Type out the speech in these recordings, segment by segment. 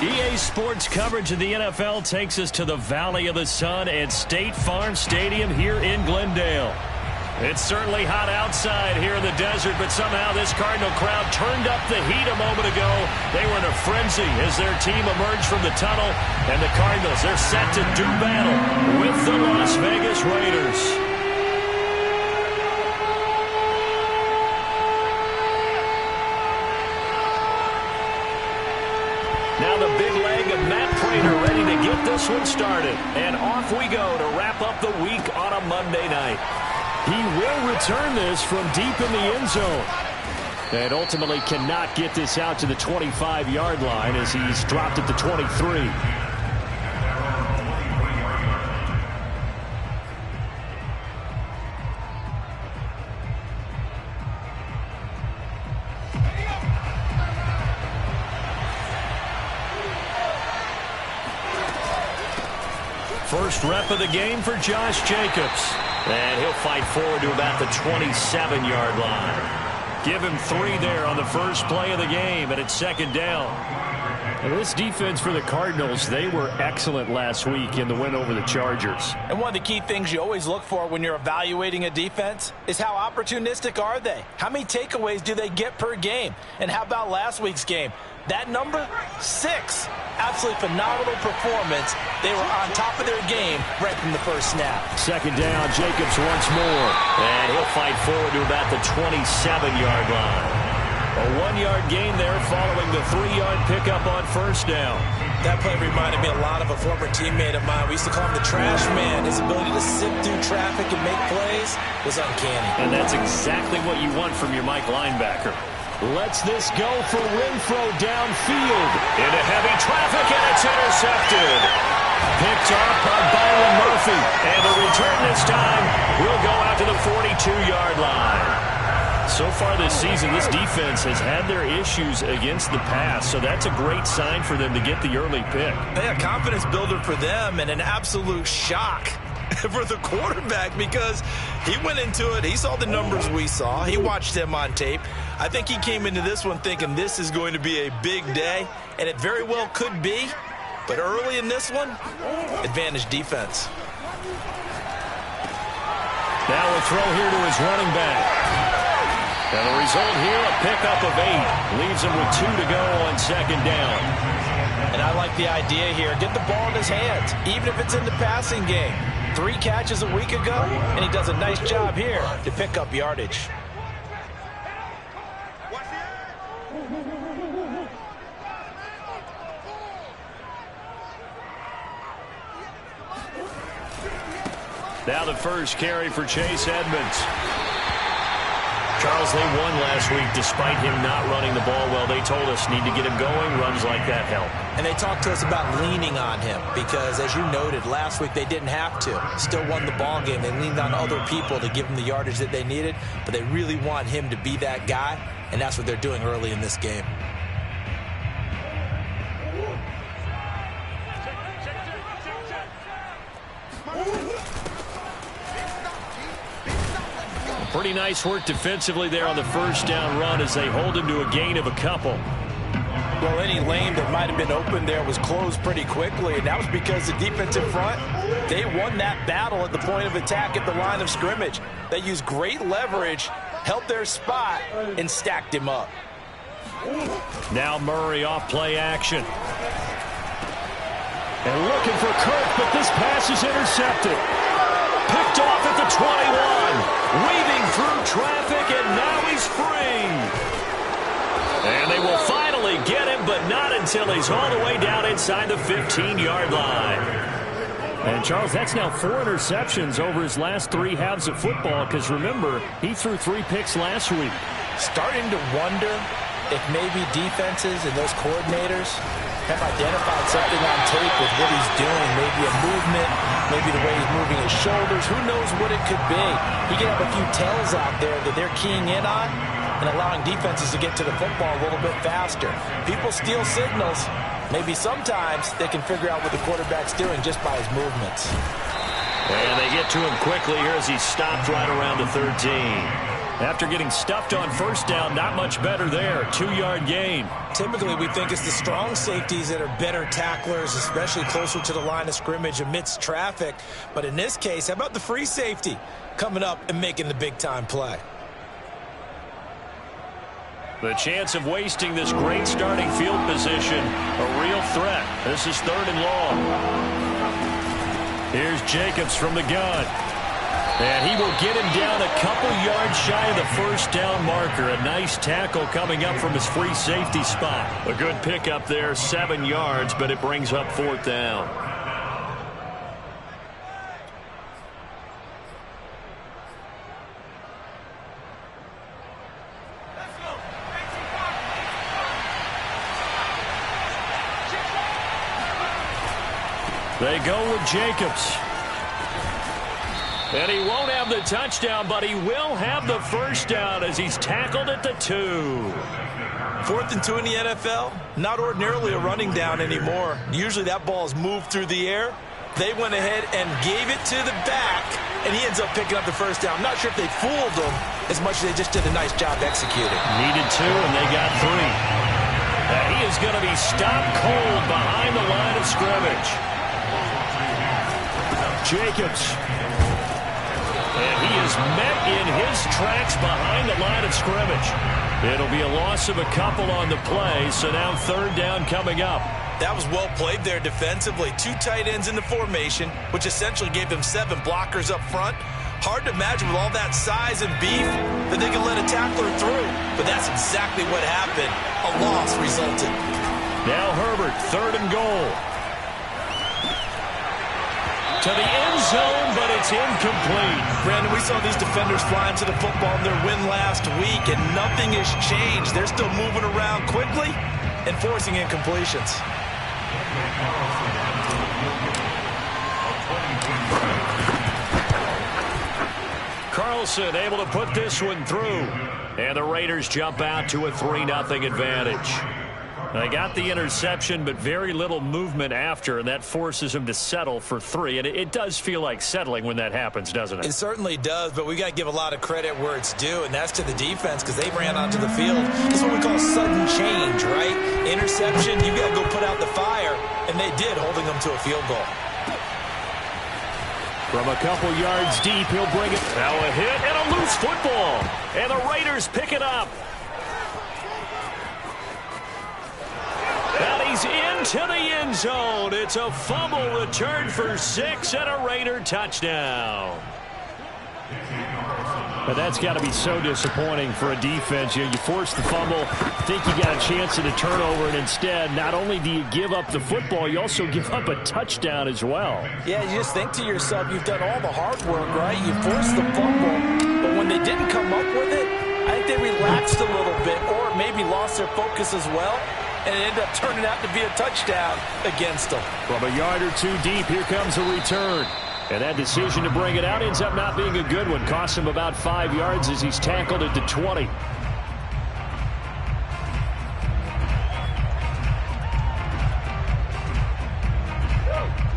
EA Sports coverage of the NFL takes us to the Valley of the Sun at State Farm Stadium here in Glendale. It's certainly hot outside here in the desert, but somehow this Cardinal crowd turned up the heat a moment ago. They were in a frenzy as their team emerged from the tunnel, and the Cardinals, they're set to do battle with the Las Vegas Raiders. Now the big leg of Matt Prater ready to get this one started. And off we go to wrap up the week on a Monday night. He will return this from deep in the end zone. And ultimately cannot get this out to the 25-yard line as he's dropped at the 23. First rep of the game for Josh Jacobs. And he'll fight forward to about the 27-yard line. Give him 3 there on the first play of the game, and it's second down. And this defense for the Cardinals, they were excellent last week in the win over the Chargers. And one of the key things you always look for when you're evaluating a defense is how opportunistic are they? How many takeaways do they get per game? And how about last week's game? That number, 6. Absolutely phenomenal performance. They were on top of their game right from the first snap. Second down, Jacobs once more. And he'll fight forward to about the 27-yard line. A 1-yard gain there following the 3-yard pickup on first down. That play reminded me a lot of a former teammate of mine. We used to call him the trash man. His ability to sift through traffic and make plays was uncanny. And that's exactly what you want from your Mike linebacker. Lets this go for Renfro downfield. Into heavy traffic, and it's intercepted. Picked off by Byron Murphy. And the return this time will go out to the 42-yard line. So far this season, this defense has had their issues against the pass, so that's a great sign for them to get the early pick. Yeah, confidence builder for them and an absolute shock for the quarterback because he went into it. He saw the numbers we saw. He watched him on tape. I think he came into this one thinking this is going to be a big day, and it very well could be. But early in this one, advantage defense. Now a throw here to his running back. And the result here, a pickup of 8. Leaves him with 2 to go on second down. And I like the idea here. Get the ball in his hands, even if it's in the passing game. 3 catches a week ago, and he does a nice job here to pick up yardage. Now the first carry for Chase Edmonds. Charles, they won last week despite him not running the ball well. They told us need to get him going. Runs like that help. And they talked to us about leaning on him because, as you noted, last week they didn't have to. Still won the ball game. They leaned on other people to give them the yardage that they needed, but they really want him to be that guy, and that's what they're doing early in this game. Pretty nice work defensively there on the first down run as they hold him to a gain of a couple. Well, any lane that might have been open there was closed pretty quickly, and that was because the defensive front, they won that battle at the point of attack at the line of scrimmage. They used great leverage, held their spot, and stacked him up. Now Murray off play action. And looking for Kirk, but this pass is intercepted. Picked off at the 21. Weaving through traffic, and now he's free. And they will finally get him, but not until he's all the way down inside the 15-yard line. And, Charles, that's now 4 interceptions over his last 3 halves of football, because, remember, he threw 3 picks last week. Starting to wonder if maybe defenses and those coordinators have identified something on tape with what he's doing, maybe a movement, maybe the way he's moving his shoulders. Who knows what it could be? He could have a few tells out there that they're keying in on and allowing defenses to get to the football a little bit faster. People steal signals. Maybe sometimes they can figure out what the quarterback's doing just by his movements. And they get to him quickly here as he stopped right around the 13. After getting stuffed on first down, not much better there. 2-yard gain. Typically, we think it's the strong safeties that are better tacklers, especially closer to the line of scrimmage amidst traffic. But in this case, how about the free safety coming up and making the big-time play? The chance of wasting this great starting field position, a real threat. This is 3rd and long. Here's Jacobs from the gun. And he will get him down a couple yards shy of the first down marker. A nice tackle coming up from his free safety spot. A good pickup there, 7 yards, but it brings up 4th down. They go with Jacobs. And he won't have the touchdown, but he will have the first down as he's tackled at the 2. 4th and 2 in the NFL, not ordinarily a running down anymore. Usually that ball is moved through the air. They went ahead and gave it to the back, and he ends up picking up the first down. I'm not sure if they fooled him as much as they just did a nice job executing. Needed 2, and they got 3. And he is going to be stopped cold behind the line of scrimmage. Jacobs. And he is met in his tracks behind the line of scrimmage. It'll be a loss of a couple on the play, so now 3rd down coming up. That was well played there defensively. 2 tight ends in the formation, which essentially gave them 7 blockers up front. Hard to imagine with all that size and beef that they can let a tackler through. But that's exactly what happened. A loss resulted. Now Herbert, 3rd and goal. To the end zone, but it's incomplete. Brandon, we saw these defenders flying to the football in their win last week, and nothing has changed. They're still moving around quickly and forcing incompletions. Carlson able to put this one through. And the Raiders jump out to a 3-0 advantage. They got the interception, but very little movement after, and that forces them to settle for 3. And it does feel like settling when that happens, doesn't it? It certainly does, but we got to give a lot of credit where it's due, and that's to the defense because they ran onto the field. This is what we call sudden change, right? Interception, you got to go put out the fire, and they did, holding them to a field goal. From a couple yards deep, he'll bring it. Now a hit and a loose football, and the Raiders pick it up. And he's into the end zone. It's a fumble return for 6 and a Raider touchdown. But that's got to be so disappointing for a defense. You force the fumble, think you got a chance at a turnover, and instead, not only do you give up the football, you also give up a touchdown as well. Yeah, you just think to yourself, you've done all the hard work, right? You forced the fumble, but when they didn't come up with it, I think they relaxed a little bit or maybe lost their focus as well, and it ended up turning out to be a touchdown against them. From a yard or 2 deep, here comes a return. And that decision to bring it out ends up not being a good one. Costs him about 5 yards as he's tackled at the 20.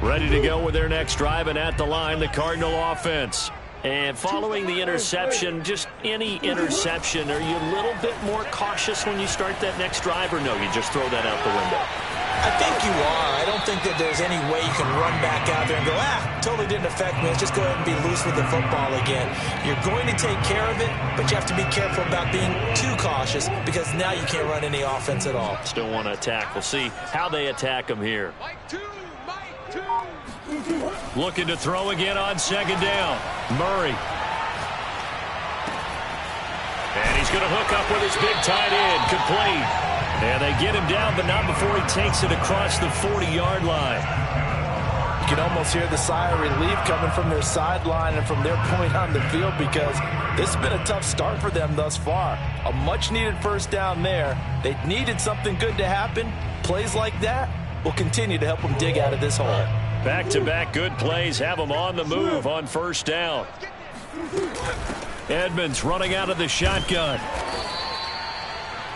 Ready to go with their next drive, and at the line, the Cardinal offense. And following the interception, just any interception, are you a little bit more cautious when you start that next drive, or no, you just throw that out the window? I think you are. I don't think that there's any way you can run back out there and go, totally didn't affect me. Let's just go ahead and be loose with the football again. You're going to take care of it, but you have to be careful about being too cautious because now you can't run any offense at all. Still want to attack. We'll see how they attack him here. Looking to throw again on 2nd down. Murray. And he's going to hook up with his big tight end. Complete. And they get him down, but not before he takes it across the 40-yard line. You can almost hear the sigh of relief coming from their sideline and from their point on the field because this has been a tough start for them thus far. A much-needed first down there. They needed something good to happen. Plays like that will continue to help them dig out of this hole. Back-to-back good plays have them on the move on 1st down. Edmonds running out of the shotgun.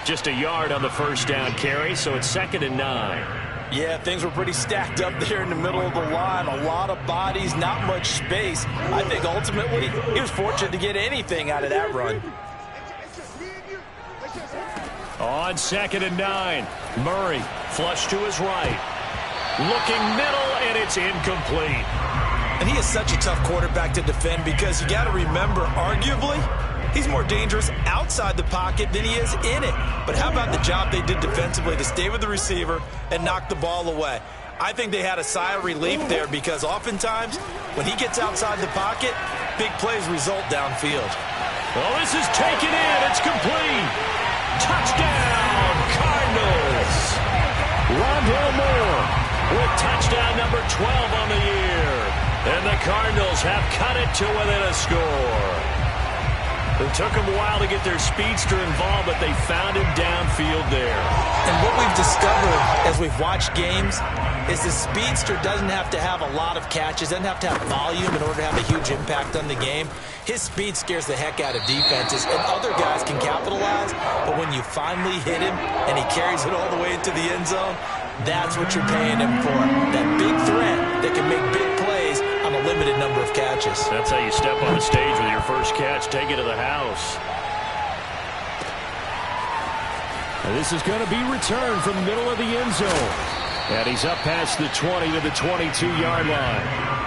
Just a yard on the 1st down carry, so it's 2nd and 9. Yeah, things were pretty stacked up there in the middle of the line. A lot of bodies, not much space. I think ultimately he was fortunate to get anything out of that run. On 2nd and 9, Murray flush to his right. Looking middle, and it's incomplete. And he is such a tough quarterback to defend because you got to remember, arguably, he's more dangerous outside the pocket than he is in it. But how about the job they did defensively to stay with the receiver and knock the ball away? I think they had a sigh of relief there because oftentimes when he gets outside the pocket, big plays result downfield. Oh, this is taken in. It's complete. Touchdown, Cardinals. Rondale Moore with touchdown number 12 on the year. And the Cardinals have cut it to within a score. It took them a while to get their speedster involved, but they found him downfield there. And what we've discovered as we've watched games is the speedster doesn't have to have a lot of catches, doesn't have to have volume in order to have a huge impact on the game. His speed scares the heck out of defenses, and other guys can capitalize, but when you finally hit him and he carries it all the way into the end zone, that's what you're paying him for. That big threat that can make big plays on a limited number of catches. That's how you step on the stage with your first catch, take it to the house. And this is going to be returned from the middle of the end zone. And he's up past the 20 to the 22-yard line.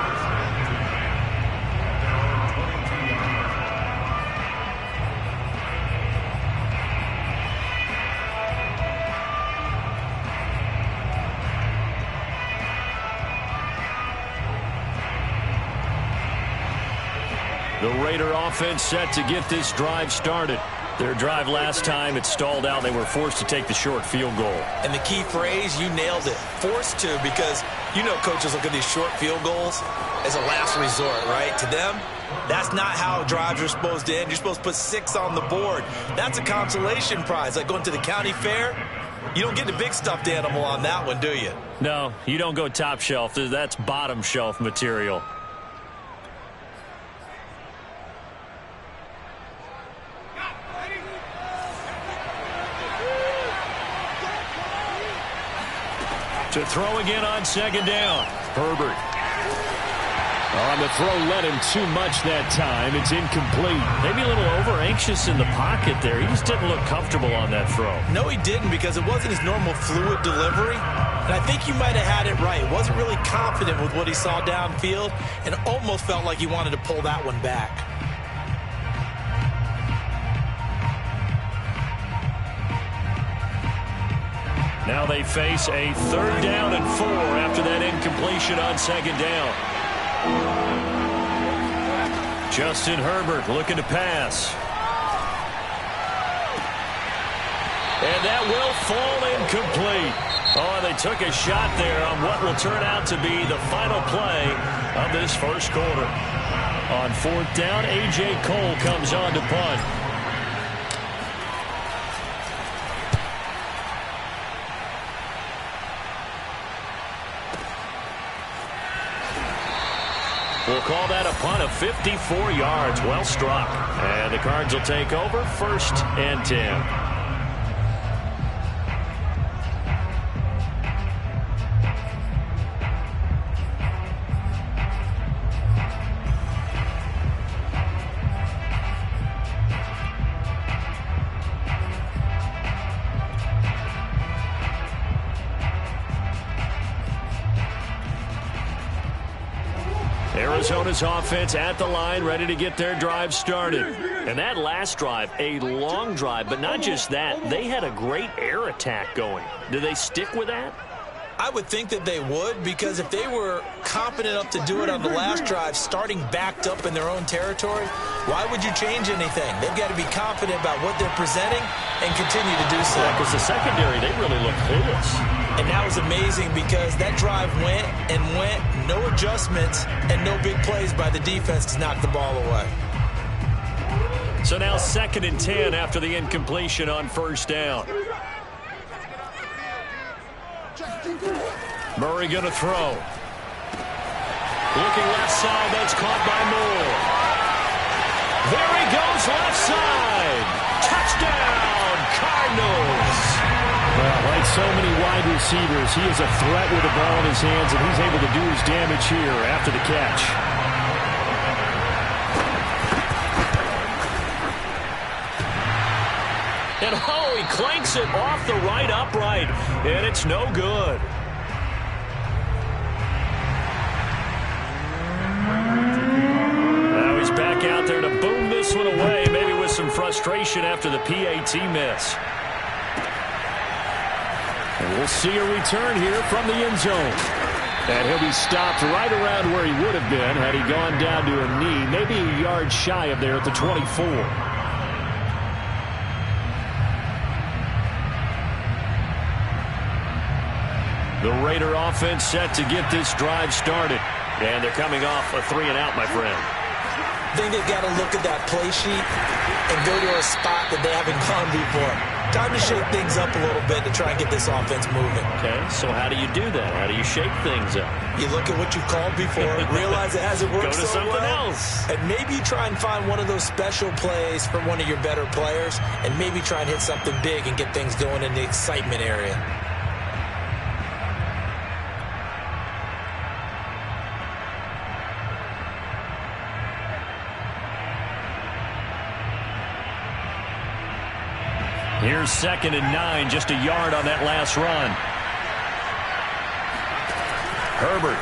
The Raider offense set to get this drive started. Their drive last time, it stalled out. They were forced to take the short field goal. And the key phrase, you nailed it, forced to, because you know coaches look at these short field goals as a last resort, right? To them, that's not how drives are supposed to end. You're supposed to put 6 on the board. That's a consolation prize, like going to the county fair. You don't get the big stuffed animal on that one, do you? No, you don't go top shelf. That's bottom shelf material. To throw again on 2nd down. Herbert. On the throw, led him too much that time. It's incomplete. Maybe a little over-anxious in the pocket there. He just didn't look comfortable on that throw. No, he didn't, because it wasn't his normal fluid delivery. And I think you might have had it right. He wasn't really confident with what he saw downfield and almost felt like he wanted to pull that one back. Now they face a 3rd down and 4 after that incompletion on 2nd down. Justin Herbert looking to pass. And that will fall incomplete. Oh, they took a shot there on what will turn out to be the final play of this first quarter. On 4th down, A.J. Cole comes on to punt. We'll call that a punt of 54 yards. Well struck. And the Cards will take over 1st and 10. Arizona's offense at the line, ready to get their drive started. And that last drive, a long drive, but not just that. They had a great air attack going. Do they stick with that? I would think that they would, because if they were confident enough to do it on the last drive, starting backed up in their own territory, why would you change anything? They've got to be confident about what they're presenting and continue to do so. Yeah, because the secondary, they really look clueless. And that was amazing because that drive went and went, no adjustments, and no big plays by the defense to knock the ball away. So now 2nd and 10 after the incompletion on 1st down. Murray going to throw. Looking left side, that's caught by Moore. There he goes, left side. Touchdown, Cardinals. Well, like so many wide receivers, he is a threat with the ball in his hands, and he's able to do his damage here after the catch. And oh, he clanks it off the right upright, and it's no good. Now he's back out there to boom this one away, maybe with some frustration after the PAT miss. And we'll see a return here from the end zone. And he'll be stopped right around where he would have been had he gone down to a knee, maybe a yard shy of there at the 24. The Raider offense set to get this drive started. And they're coming off a 3-and-out, my friend. I think they've got to look at that play sheet and go to a spot that they haven't gone before. Time to shake things up a little bit to try and get this offense moving. Okay, so how do you do that? How do you shake things up? You look at what you've called before, realize it hasn't worked so well. Go to something else. And maybe try and find one of those special plays for one of your better players, and maybe try and hit something big and get things going in the excitement area. Here's 2nd and 9, just a yard on that last run. Herbert.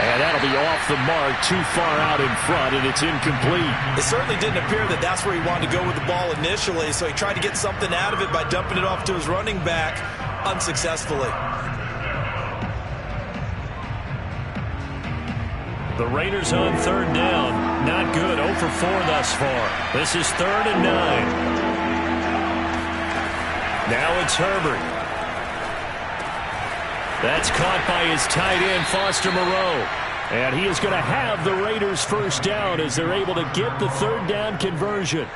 And that'll be off the mark, too far out in front, and it's incomplete. It certainly didn't appear that that's where he wanted to go with the ball initially, so he tried to get something out of it by dumping it off to his running back unsuccessfully. The Raiders on 3rd down. Not good. 0 for 4 thus far. This is 3rd and 9. Now it's Herbert. That's caught by his tight end, Foster Moreau. And he is going to have the Raiders' first down as they're able to get the 3rd down conversion.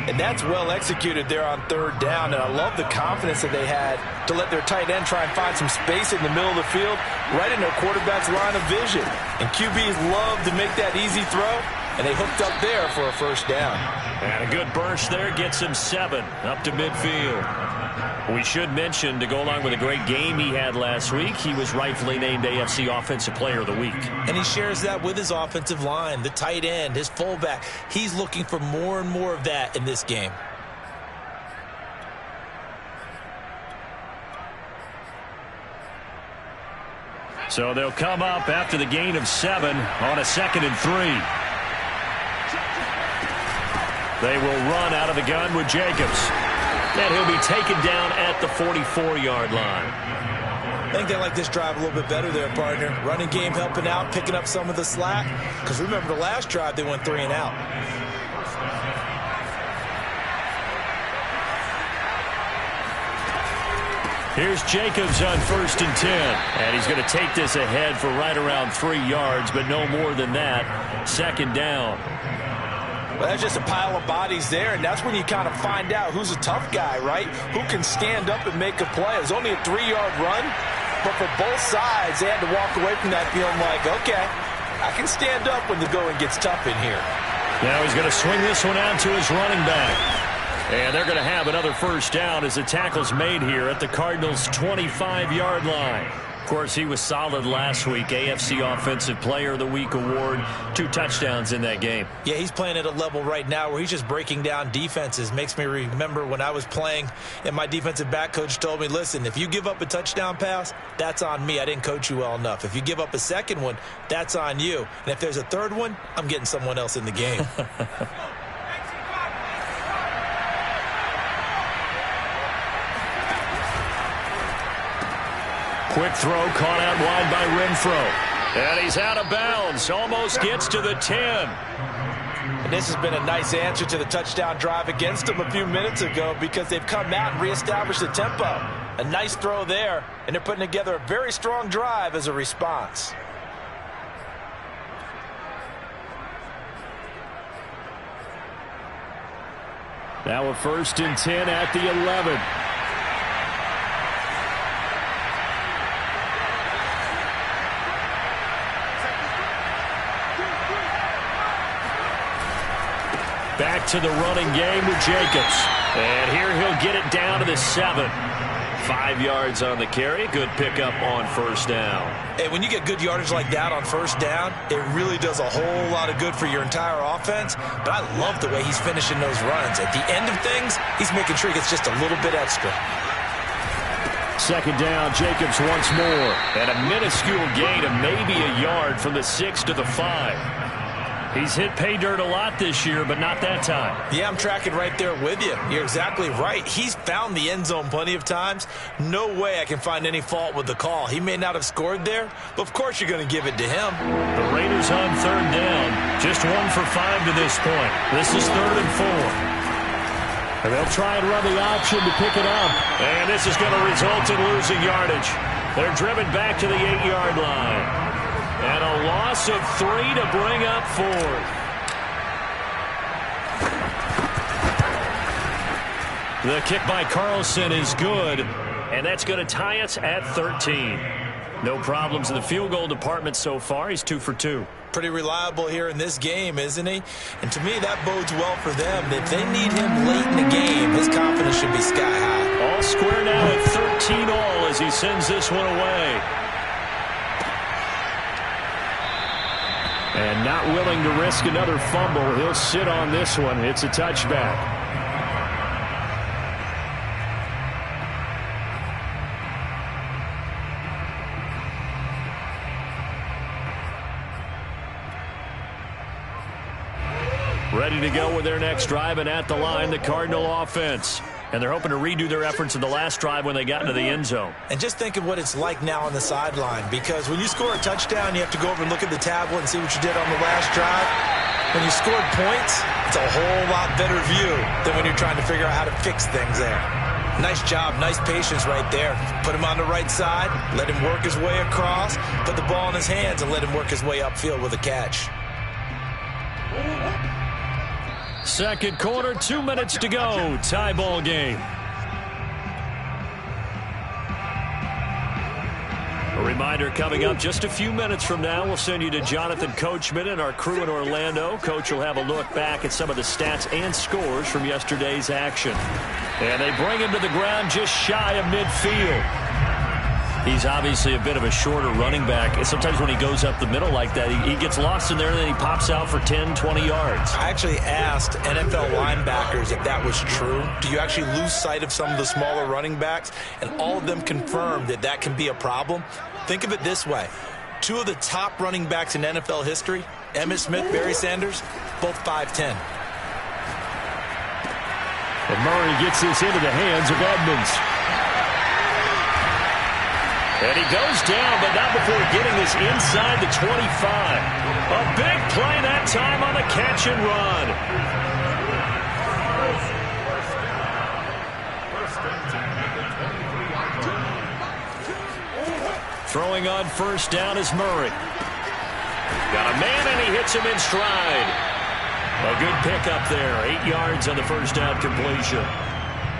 And that's well executed there on 3rd down. And I love the confidence that they had to let their tight end try and find some space in the middle of the field, right in their quarterback's line of vision. And QBs love to make that easy throw, and they hooked up there for a first down. And a good burst there gets him 7 up to midfield. We should mention, to go along with a great game he had last week, he was rightfully named AFC Offensive Player of the Week. And he shares that with his offensive line, the tight end, his fullback. He's looking for more and more of that in this game. So they'll come up after the gain of 7 on a 2nd and 3. They will run out of the gun with Jacobs. And he'll be taken down at the 44-yard line. I think they like this drive a little bit better there, partner. Running game helping out, picking up some of the slack. Because remember the last drive, they went 3-and-out. Here's Jacobs on 1st and 10. And he's going to take this ahead for right around 3 yards, but no more than that. 2nd down. Well, that's just a pile of bodies there, and that's when you kind of find out who's a tough guy, right? Who can stand up and make a play. It was only a 3-yard run, but for both sides, they had to walk away from that feeling like, okay, I can stand up when the going gets tough in here. Now he's going to swing this one out to his running back. And they're going to have another first down as the tackle's made here at the Cardinals' 25-yard line. Of course, he was solid last week. AFC Offensive Player of the Week award. 2 touchdowns in that game. Yeah, he's playing at a level right now where he's just breaking down defenses. Makes me remember when I was playing and my defensive back coach told me, listen, if you give up a touchdown pass, that's on me. I didn't coach you well enough. If you give up a second one, that's on you. And if there's a third one, I'm getting someone else in the game. Quick throw caught out wide by Renfro. And he's out of bounds. Almost gets to the 10. And this has been a nice answer to the touchdown drive against them a few minutes ago because they've come out and reestablished the tempo. A nice throw there, and they're putting together a very strong drive as a response. Now a 1st and 10 at the 11. Back to the running game with Jacobs. And here he'll get it down to the 7. 5 yards on the carry. Good pickup on first down. Hey, when you get good yardage like that on first down, it really does a whole lot of good for your entire offense. But I love the way he's finishing those runs. At the end of things, he's making sure he gets just a little bit extra. Second down, Jacobs once more. And a minuscule gain of maybe a yard from the 6 to the 5. He's hit pay dirt a lot this year, but not that time. Yeah, I'm tracking right there with you. You're exactly right. He's found the end zone plenty of times. No way I can find any fault with the call. He may not have scored there, but of course you're going to give it to him. The Raiders on third down. Just 1 for 5 to this point. This is 3rd and 4. And they'll try and run the option to pick it up. And this is going to result in losing yardage. They're driven back to the 8-yard line. And a loss of 3 to bring up 4th. The kick by Carlson is good, and that's going to tie us at 13. No problems in the field goal department so far. He's 2 for 2. Pretty reliable here in this game, isn't he? And to me, that bodes well for them. If they need him late in the game, his confidence should be sky high. All square now at 13 all as he sends this one away. And not willing to risk another fumble. He'll sit on this one. It's a touchback. Ready to go with their next drive, and at the line, the Cardinal offense. And they're hoping to redo their efforts in the last drive when they got into the end zone. And just think of what it's like now on the sideline, because when you score a touchdown, you have to go over and look at the tablet and see what you did on the last drive. When you scored points, it's a whole lot better view than when you're trying to figure out how to fix things there. Nice job, nice patience right there. Put him on the right side, let him work his way across, put the ball in his hands, and let him work his way upfield with a catch. Second quarter, 2 minutes to go. Tie ball game. A reminder coming up just a few minutes from now. We'll send you to Jonathan Coachman and our crew in Orlando. Coach will have a look back at some of the stats and scores from yesterday's action. And they bring him to the ground just shy of midfield. He's obviously a bit of a shorter running back. And sometimes when he goes up the middle like that, he gets lost in there and then he pops out for 10, 20 yards. I actually asked NFL linebackers if that was true. Do you actually lose sight of some of the smaller running backs? And all of them confirmed that that can be a problem. Think of it this way. 2 of the top running backs in NFL history, Emmitt Smith, Barry Sanders, both 5'10". And Murray gets this into the hands of Edmonds. And he goes down, but not before getting this inside the 25. A big play that time on the catch and run. Throwing on first down is Murray. Got a man, and he hits him in stride. A good pickup there. 8 yards on the first down completion.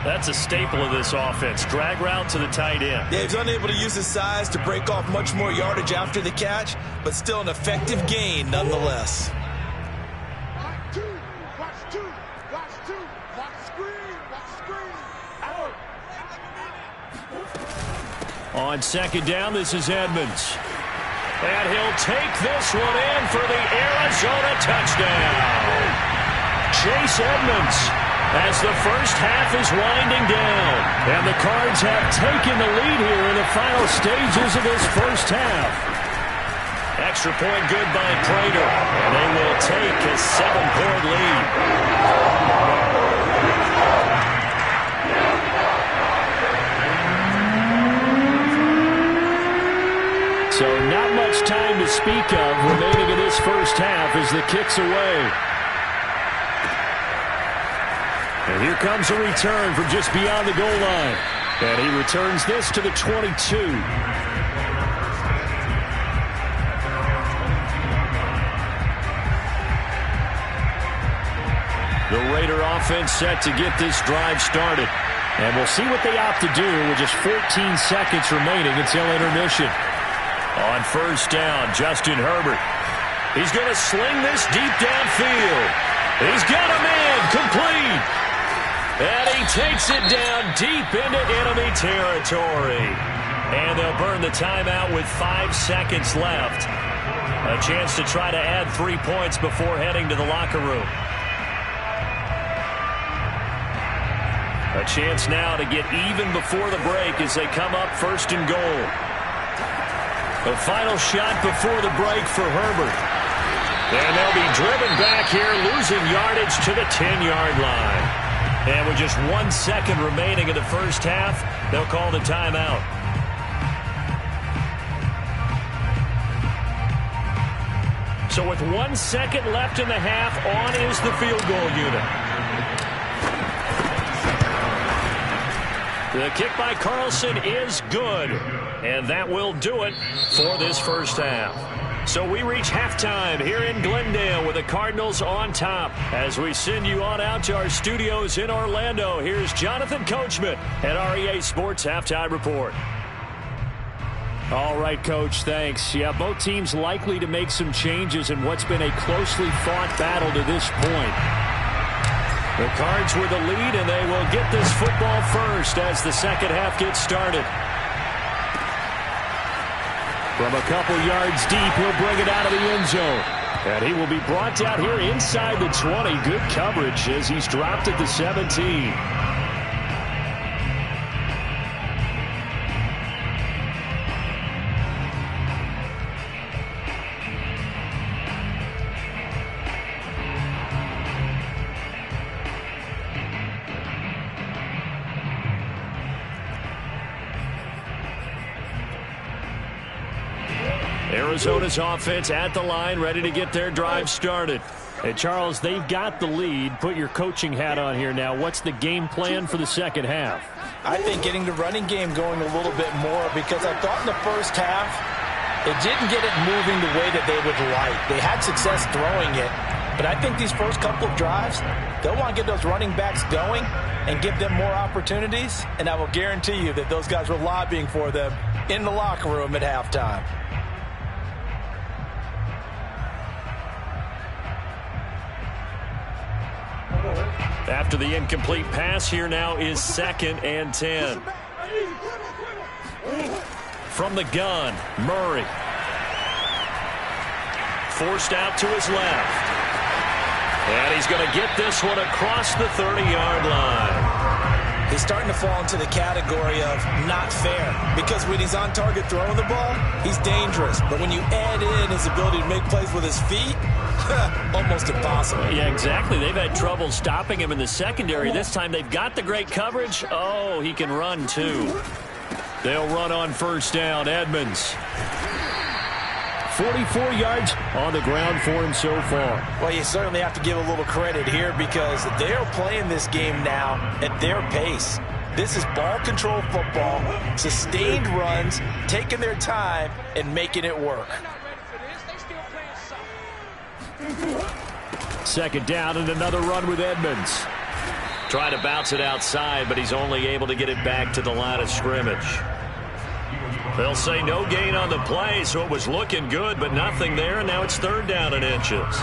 That's a staple of this offense. Drag route to the tight end. Yeah, he's unable to use his size to break off much more yardage after the catch, but still an effective gain nonetheless. On second down, this is Edmonds. And he'll take this one in for the Arizona touchdown. Chase Edmonds, as the first half is winding down. And the Cards have taken the lead here in the final stages of this first half. Extra point good by Prater. And they will take a 7-point lead. So not much time to speak of remaining in this first half as the kick's away. And here comes a return from just beyond the goal line. And he returns this to the 22. The Raider offense set to get this drive started. And we'll see what they opt to do with just 14 seconds remaining until intermission. On first down, Justin Herbert. He's going to sling this deep downfield. He's got a man complete. And he takes it down deep into enemy territory. And they'll burn the timeout with 5 seconds left. A chance to try to add 3 points before heading to the locker room. A chance now to get even before the break as they come up 1st and goal. The final shot before the break for Herbert. And they'll be driven back here, losing yardage to the 10-yard line. And with just 1 second remaining in the first half, they'll call the timeout. So with 1 second left in the half, on is the field goal unit. The kick by Carlson is good. And that will do it for this first half. So we reach halftime here in Glendale with the Cardinals on top. As we send you on out to our studios in Orlando, here's Jonathan Coachman at REA Sports Halftime Report. All right, Coach, thanks. Yeah, both teams likely to make some changes in what's been a closely fought battle to this point. The Cards with the lead, and they will get this football first as the second half gets started. From a couple yards deep, he'll bring it out of the end zone. And he will be brought down here inside the 20. Good coverage as he's dropped at the 17. Arizona's offense at the line, ready to get their drive started. Hey, Charles, they've got the lead. Put your coaching hat on here now. What's the game plan for the second half? I think getting the running game going a little bit more, because I thought in the first half it didn't get it moving the way that they would like. They had success throwing it, but I think these first couple of drives, they'll want to get those running backs going and give them more opportunities, and I will guarantee you that those guys were lobbying for them in the locker room at halftime. After the incomplete pass, here now is 2nd and 10. From the gun, Murray. Forced out to his left. And he's going to get this one across the 30-yard line. He's starting to fall into the category of not fair, because when he's on target throwing the ball, he's dangerous. But when you add in his ability to make plays with his feet, almost impossible. Yeah, exactly. They've had trouble stopping him in the secondary. This time they've got the great coverage. Oh, he can run too. They'll run on first down. Edmonds. 44 yards on the ground for him so far. Well, you certainly have to give a little credit here, because they're playing this game now at their pace. This is ball control football, sustained runs, taking their time and making it work. 2nd down and another run with Edmonds. Trying to bounce it outside, but he's only able to get it back to the line of scrimmage. They'll say no gain on the play, so it was looking good, but nothing there, and now it's 3rd down and inches.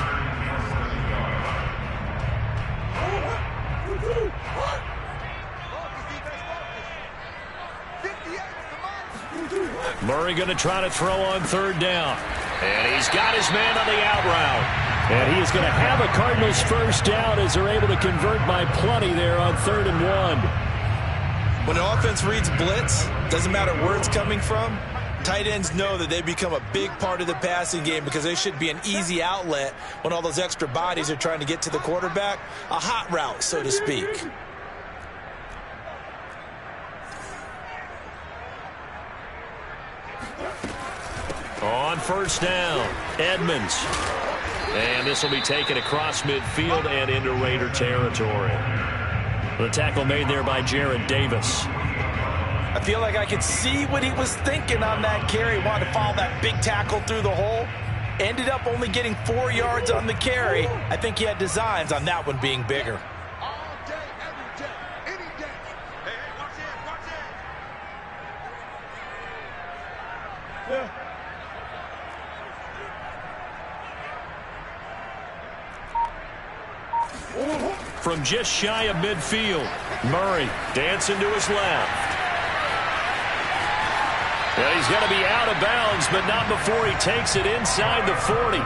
Murray going to try to throw on 3rd down. And he's got his man on the out route. And he is going to have a Cardinals first down as they're able to convert by plenty there on 3rd and 1. When the offense reads blitz, doesn't matter where it's coming from, tight ends know that they become a big part of the passing game, because they should be an easy outlet when all those extra bodies are trying to get to the quarterback. A hot route, so to speak. On first down, Edmonds. And this will be taken across midfield and into Raider territory. The tackle made there by Jared Davis. I feel like I could see what he was thinking on that carry. Wanted to follow that big tackle through the hole. Ended up only getting 4 yards on the carry. I think he had designs on that one being bigger. All day, every day, any day. Hey, watch it, watch it. Yeah. from just shy of midfield. Murray dancing to his left. And he's going to be out of bounds, but not before he takes it inside the 40.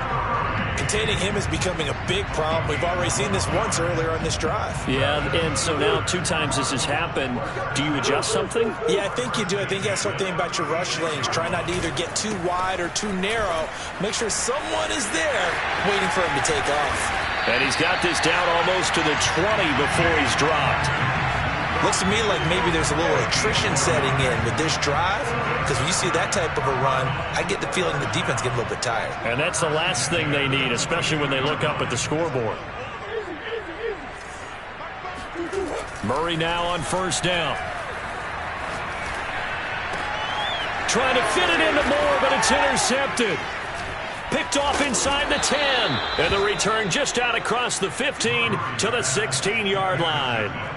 Containing him is becoming a big problem. We've already seen this once earlier on this drive. Yeah, and so now 2 times this has happened. Do you adjust something? Yeah, I think you do. I think you got to start thinking about your rush lanes. Try not to either get too wide or too narrow. Make sure someone is there waiting for him to take off. And he's got this down almost to the 20 before he's dropped. Looks to me like maybe there's a little attrition setting in with this drive, because when you see that type of a run, I get the feeling the defense get a little bit tired. And that's the last thing they need, especially when they look up at the scoreboard. Murray now on first down. Trying to fit it into Moore, but it's intercepted. Picked off inside the 10. And the return just out across the 15 to the 16-yard line.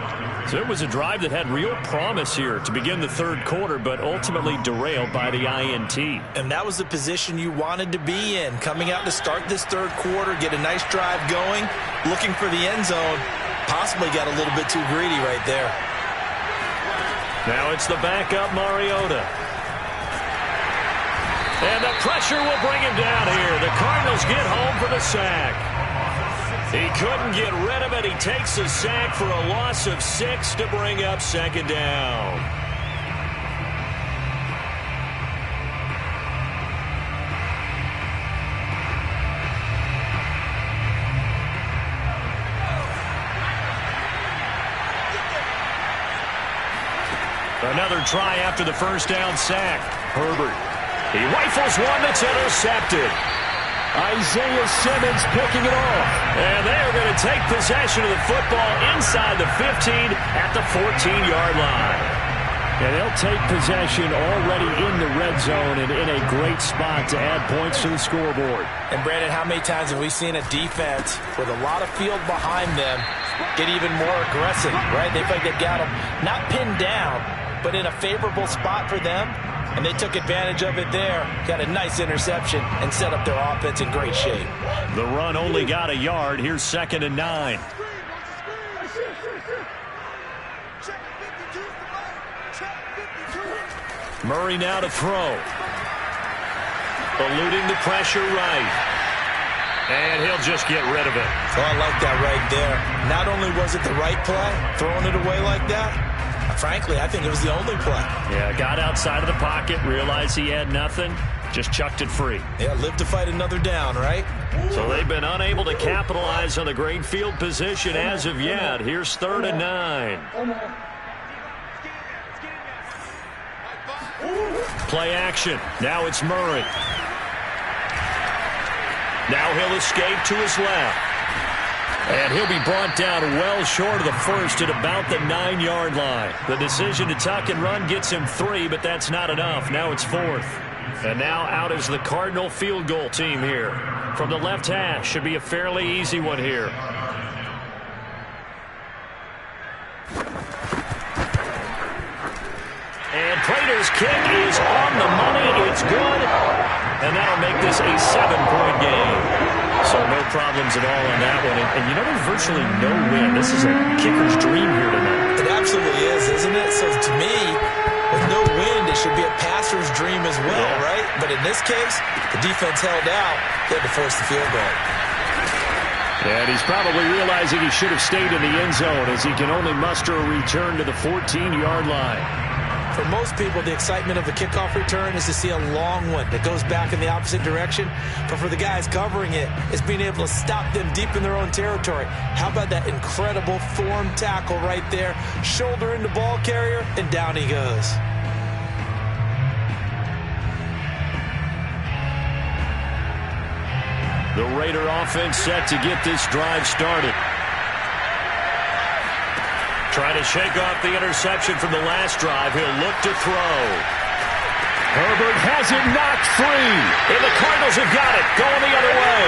So it was a drive that had real promise here to begin the third quarter, but ultimately derailed by the INT. And that was the position you wanted to be in. Coming out to start this third quarter, get a nice drive going, looking for the end zone. Possibly got a little bit too greedy right there. Now it's the backup Mariota. And the pressure will bring him down here. The Cardinals get home for the sack. He couldn't get rid of it. He takes a sack for a loss of 6 to bring up second down. Another try after the first down sack. Herbert. He rifles one that's intercepted. Isaiah Simmons picking it off. And they're going to take possession of the football inside the 15 at the 14-yard line. And they'll take possession already in the red zone and in a great spot to add points to the scoreboard. And, Brandon, how many times have we seen a defense with a lot of field behind them get even more aggressive, right? They feel like they've got them not pinned down, but in a favorable spot for them. And they took advantage of it there, got a nice interception, and set up their offense in great shape. The run only got a yard. Here's 2nd and 9. Murray now to throw. Eluding the pressure right. And he'll just get rid of it. Oh, I like that right there. Not only was it the right play, throwing it away like that, frankly, I think it was the only play. Yeah, got outside of the pocket, realized he had nothing, just chucked it free. Yeah, live to fight another down, right? So they've been unable to capitalize on the great field position as of yet. Here's 3rd and 9. Play action. Now it's Murray. Now he'll escape to his left. And he'll be brought down well short of the first at about the 9-yard line. The decision to tuck and run gets him 3, but that's not enough. Now it's 4th. And now out is the Cardinal field goal team here. From the left hash, should be a fairly easy one here. And Prater's kick is on the money. It's good. And that'll make this a 7-point game. So no problems at all on that one. And you know, there's virtually no wind. This is a kicker's dream here tonight. It absolutely is, isn't it? So to me, with no wind, it should be a passer's dream as well, right? But in this case, the defense held out. They had to force the field goal. And he's probably realizing he should have stayed in the end zone as he can only muster a return to the 14-yard line. For most people, the excitement of a kickoff return is to see a long one that goes back in the opposite direction. But for the guys covering it, it's being able to stop them deep in their own territory. How about that incredible form tackle right there? Shoulder into ball carrier, and down he goes. The Raider offense set to get this drive started. Trying to shake off the interception from the last drive. He'll look to throw. Herbert has it knocked free. And the Cardinals have got it. Going the other way.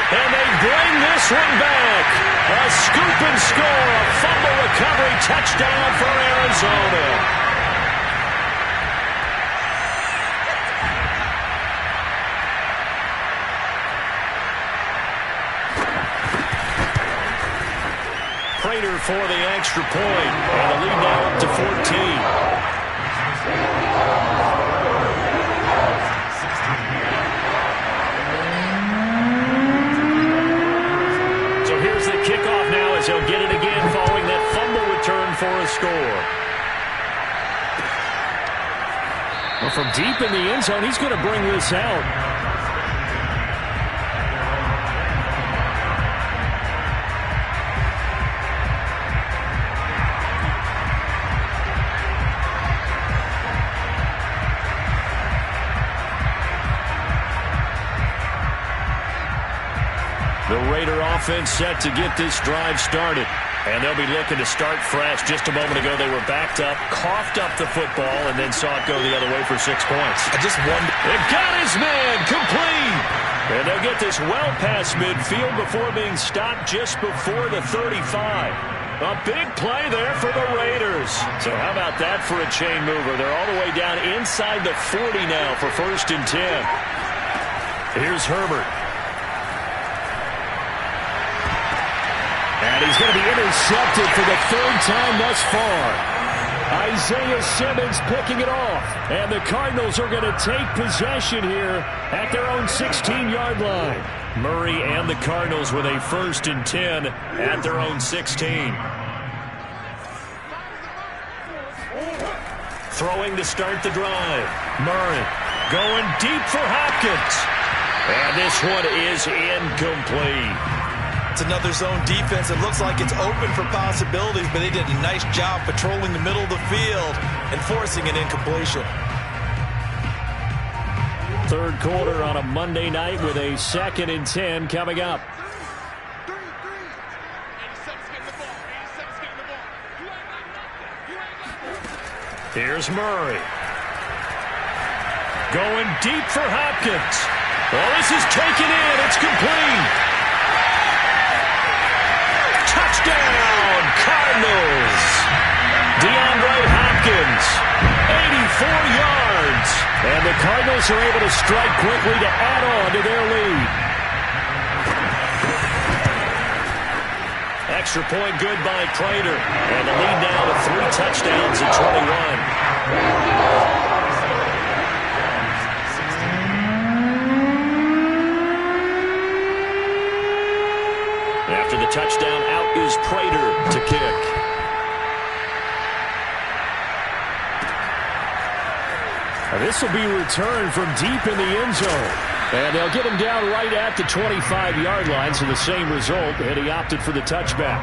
And they bring this one back. A scoop and score. A fumble recovery touchdown for Arizona. Prater for the extra point. And the lead now up to 14. Kickoff now as he'll get it again following that fumble return for a score. Well, from deep in the end zone, he's going to bring this out. The Raider offense set to get this drive started. And they'll be looking to start fresh. Just a moment ago, they were backed up, coughed up the football, and then saw it go the other way for 6 points. I just wonder. It got his man complete. And they'll get this well past midfield before being stopped just before the 35. A big play there for the Raiders. So how about that for a chain mover? They're all the way down inside the 40 now for 1st and 10. Here's Herbert. And he's going to be intercepted for the 3rd time thus far. Isaiah Simmons picking it off. And the Cardinals are going to take possession here at their own 16-yard line. Murray and the Cardinals with a 1st and 10 at their own 16. Throwing to start the drive. Murray going deep for Hopkins. And this one is incomplete. It's another zone defense. It looks like it's open for possibilities, but they did a nice job patrolling the middle of the field and forcing an incompletion. 3rd quarter on a Monday night with a 2nd and 10 coming up. Here's Murray. Going deep for Hopkins. Well, this is taken in. It's complete. Touchdown, Cardinals. DeAndre Hopkins, 84 yards. And the Cardinals are able to strike quickly to add on to their lead. Extra point good by Prater. And the lead now to 3 touchdowns at 21. After the touchdown, out is Prater to kick. This will be returned from deep in the end zone. And they'll get him down right at the 25-yard line, so the same result, and he opted for the touchback.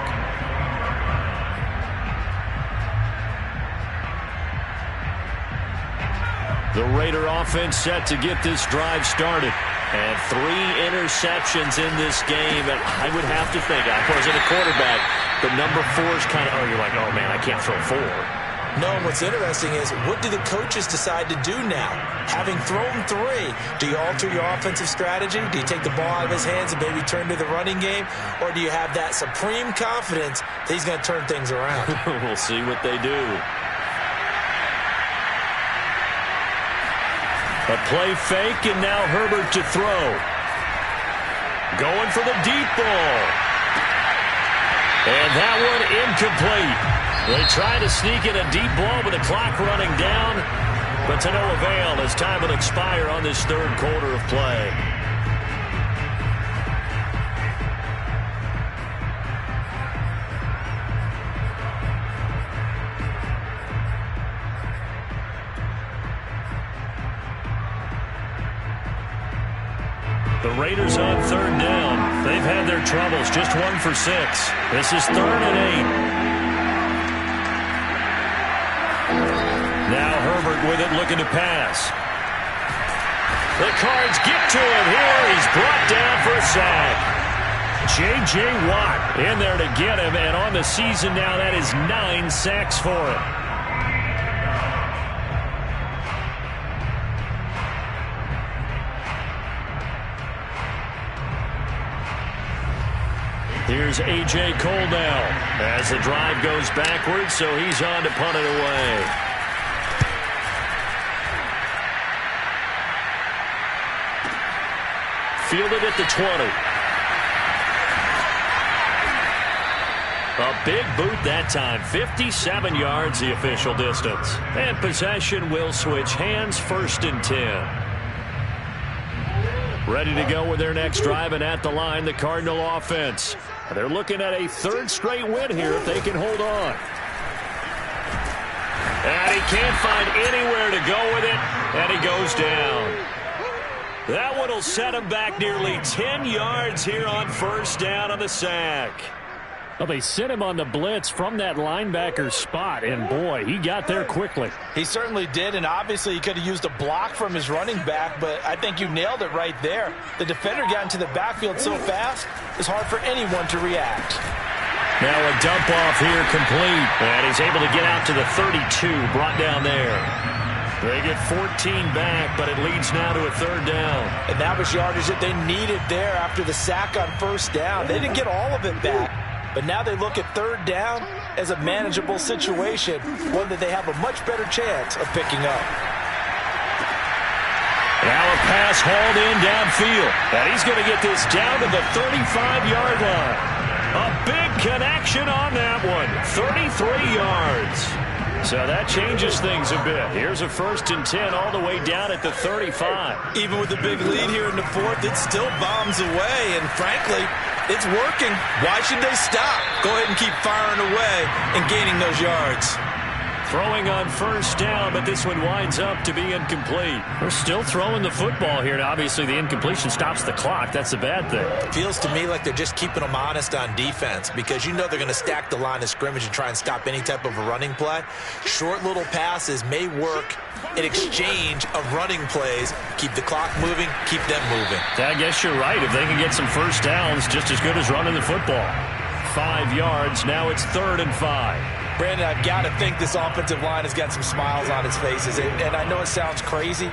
The Raider offense set to get this drive started. And 3 interceptions in this game. And I would have to think, I wasn't a quarterback, but number 4 is kind of, you're like, oh, man, I can't throw 4. No, what's interesting is, what do the coaches decide to do now? Having thrown 3, do you alter your offensive strategy? Do you take the ball out of his hands and maybe turn to the running game? Or do you have that supreme confidence that he's going to turn things around? We'll see what they do. A play fake, and now Herbert to throw. Going for the deep ball. And that one incomplete. They try to sneak in a deep ball with the clock running down, but to no avail as time will expire on this 3rd quarter of play. The Raiders on 3rd down. They've had their troubles. Just 1 for 6. This is 3rd and 8. Now Herbert with it, looking to pass. The Cards get to him here. He's brought down for a sack. J.J. Watt in there to get him. And on the season now, that is 9 sacks for him. Here's A.J. Cole now as the drive goes backwards, so he's on to punt it away. Fielded at the 20. A big boot that time. 57 yards the official distance. And possession will switch hands, 1st and 10. Ready to go with their next drive, and at the line, the Cardinal offense. They're looking at a 3rd straight win here if they can hold on. And he can't find anywhere to go with it, and he goes down. That one will set him back nearly 10 yards here on 1st down on the sack. Well, they sent him on the blitz from that linebacker spot, and boy, he got there quickly. He certainly did, and obviously he could have used a block from his running back, but I think you nailed it right there. The defender got into the backfield so fast, it's hard for anyone to react. Now a dump off here complete, and he's able to get out to the 32, brought down there. They get 14 back, but it leads now to a 3rd down. And that was yardage that they needed there after the sack on 1st down. They didn't get all of it back. But now they look at 3rd down as a manageable situation, one that they have a much better chance of picking up. Now a pass hauled in downfield. And he's going to get this down to the 35-yard line. A big connection on that one. 33 yards. So that changes things a bit. Here's a 1st and 10 all the way down at the 35. Even with the big lead here in the 4th, it still bombs away. And frankly, it's working. Why should they stop? Go ahead and keep firing away and gaining those yards. Throwing on 1st down, but this one winds up to be incomplete. They're still throwing the football here, and obviously the incompletion stops the clock. That's the bad thing. It feels to me like they're just keeping them honest on defense because you know they're going to stack the line of scrimmage and try and stop any type of a running play. Short little passes may work in exchange of running plays. Keep the clock moving, keep them moving. I guess you're right. If they can get some 1st downs, just as good as running the football. 5 yards. Now it's 3rd and 5. Brandon, I've got to think this offensive line has got some smiles on its faces. And I know it sounds crazy,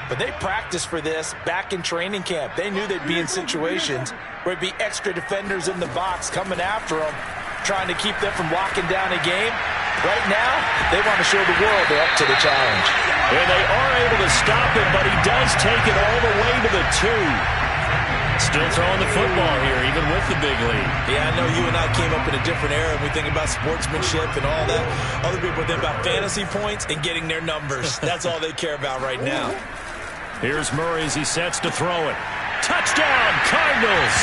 but they practiced for this back in training camp. They knew they'd be in situations where it'd be extra defenders in the box coming after them, trying to keep them from locking down a game. Right now, they want to show the world they're up to the challenge. And they are able to stop him, but he does take it all the way to the 2. Still throwing the football here, even with the big lead. Yeah, I know you and I came up in a different era, and we think about sportsmanship and all that. Other people think about fantasy points and getting their numbers. That's all they care about right now. Here's Murray as he sets to throw it. Touchdown, Cardinals!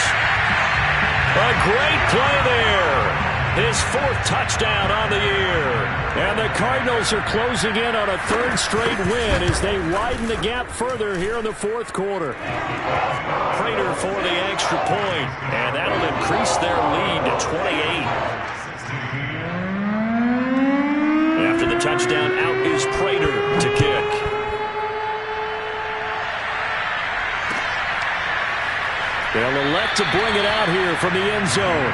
A great play there. His 4th touchdown on the year. And the Cardinals are closing in on a 3rd straight win as they widen the gap further here in the 4th quarter. Prater for the extra point, and that'll increase their lead to 28. After the touchdown, out is Prater to kick. They'll elect to bring it out here from the end zone.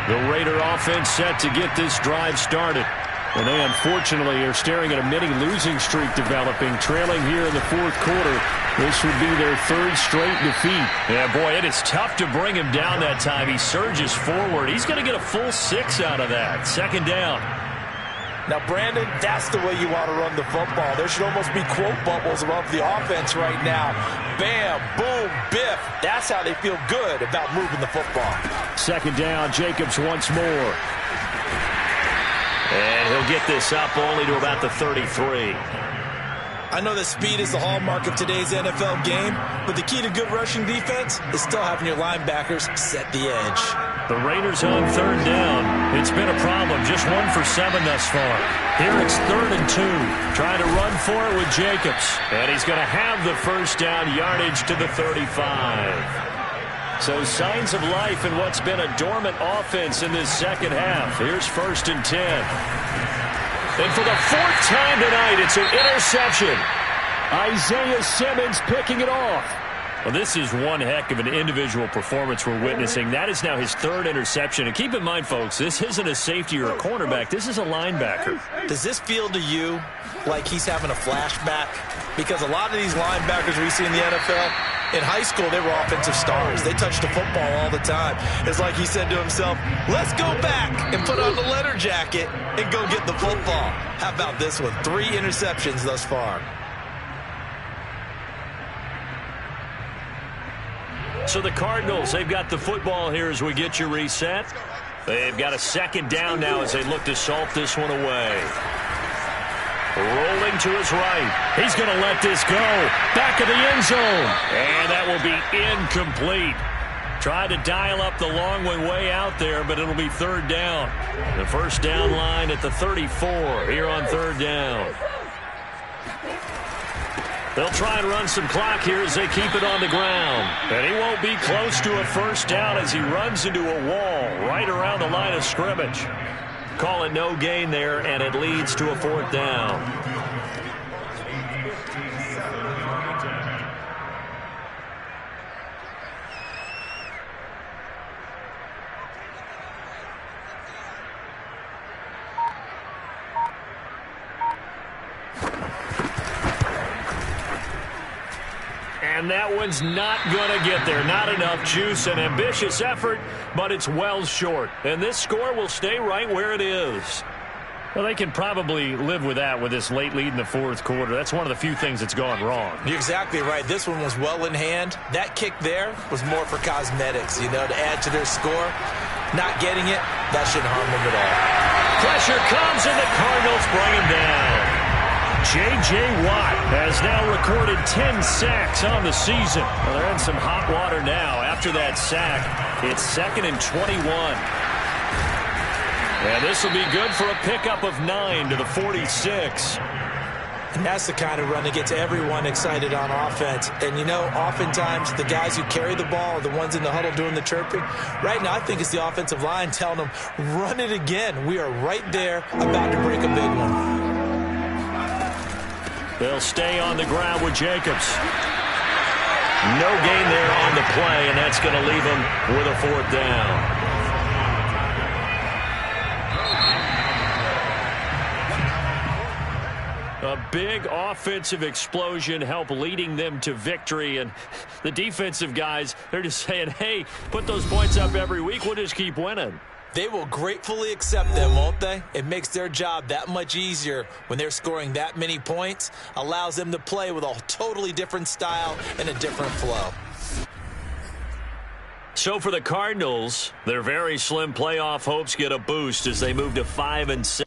The Raider offense set to get this drive started. And they unfortunately are staring at a mini losing streak developing, trailing here in the 4th quarter. This would be their 3rd straight defeat. Yeah, boy, it is tough to bring him down that time. He surges forward. He's going to get a full 6 out of that. 2nd down. Now, Brandon, that's the way you want to run the football. There should almost be quote bubbles above the offense right now. Bam, boom, biff. That's how they feel good about moving the football. 2nd down, Jacobs once more. And he'll get this up only to about the 33. I know that speed is the hallmark of today's NFL game, but the key to good rushing defense is still having your linebackers set the edge. The Raiders on 3rd down. It's been a problem. Just 1 for 7 thus far. Here it's 3rd and 2. Trying to run for it with Jacobs. And he's going to have the 1st down, yardage to the 35. So signs of life in what's been a dormant offense in this 2nd half. Here's 1st and 10. And for the 4th time tonight, it's an interception. Isaiah Simmons picking it off. Well, this is one heck of an individual performance we're witnessing. That is now his 3rd interception. And keep in mind, folks, this isn't a safety or a cornerback. This is a linebacker. Does this feel to you like he's having a flashback? Because a lot of these linebackers we see in the NFL, in high school, they were offensive stars. They touched the football all the time. It's like he said to himself, let's go back and put on the letter jacket and go get the football. How about this one? 3 interceptions thus far. So the Cardinals, they've got the football here as we get you reset. They've got a second down now as they look to salt this one away. Rolling to his right. He's going to let this go. Back of the end zone. And that will be incomplete. Tried to dial up the long way out there, but it'll be third down. The first down line at the 34 here on third down. They'll try and run some clock here as they keep it on the ground. And he won't be close to a first down as he runs into a wall right around the line of scrimmage. Call it no gain there, and it leads to a fourth down. And that one's not going to get there. Not enough juice. An ambitious effort, but it's well short. And this score will stay right where it is. Well, they can probably live with that with this late lead in the fourth quarter. That's one of the few things that's gone wrong. You're exactly right. This one was well in hand. That kick there was more for cosmetics, to add to their score. Not getting it, that shouldn't harm them at all. Pressure comes, and the Cardinals bring him down. J.J. Watt has now recorded 10 sacks on the season. Well, they're in some hot water now. After that sack, it's 2nd and 21. And this will be good for a pickup of 9 to the 46. And that's the kind of run that gets everyone excited on offense. And, oftentimes the guys who carry the ball are the ones in the huddle doing the chirping. Right now, I think it's the offensive line telling them, run it again. We are right there about to break a big one. They'll stay on the ground with Jacobs. No gain there on the play, and that's going to leave them with a fourth down. A big offensive explosion helped leading them to victory, and the defensive guys, they're just saying, hey, put those points up every week. We'll just keep winning. They will gratefully accept them, won't they? It makes their job that much easier when they're scoring that many points. Allows them to play with a totally different style and a different flow. So for the Cardinals, their very slim playoff hopes get a boost as they move to 5-7.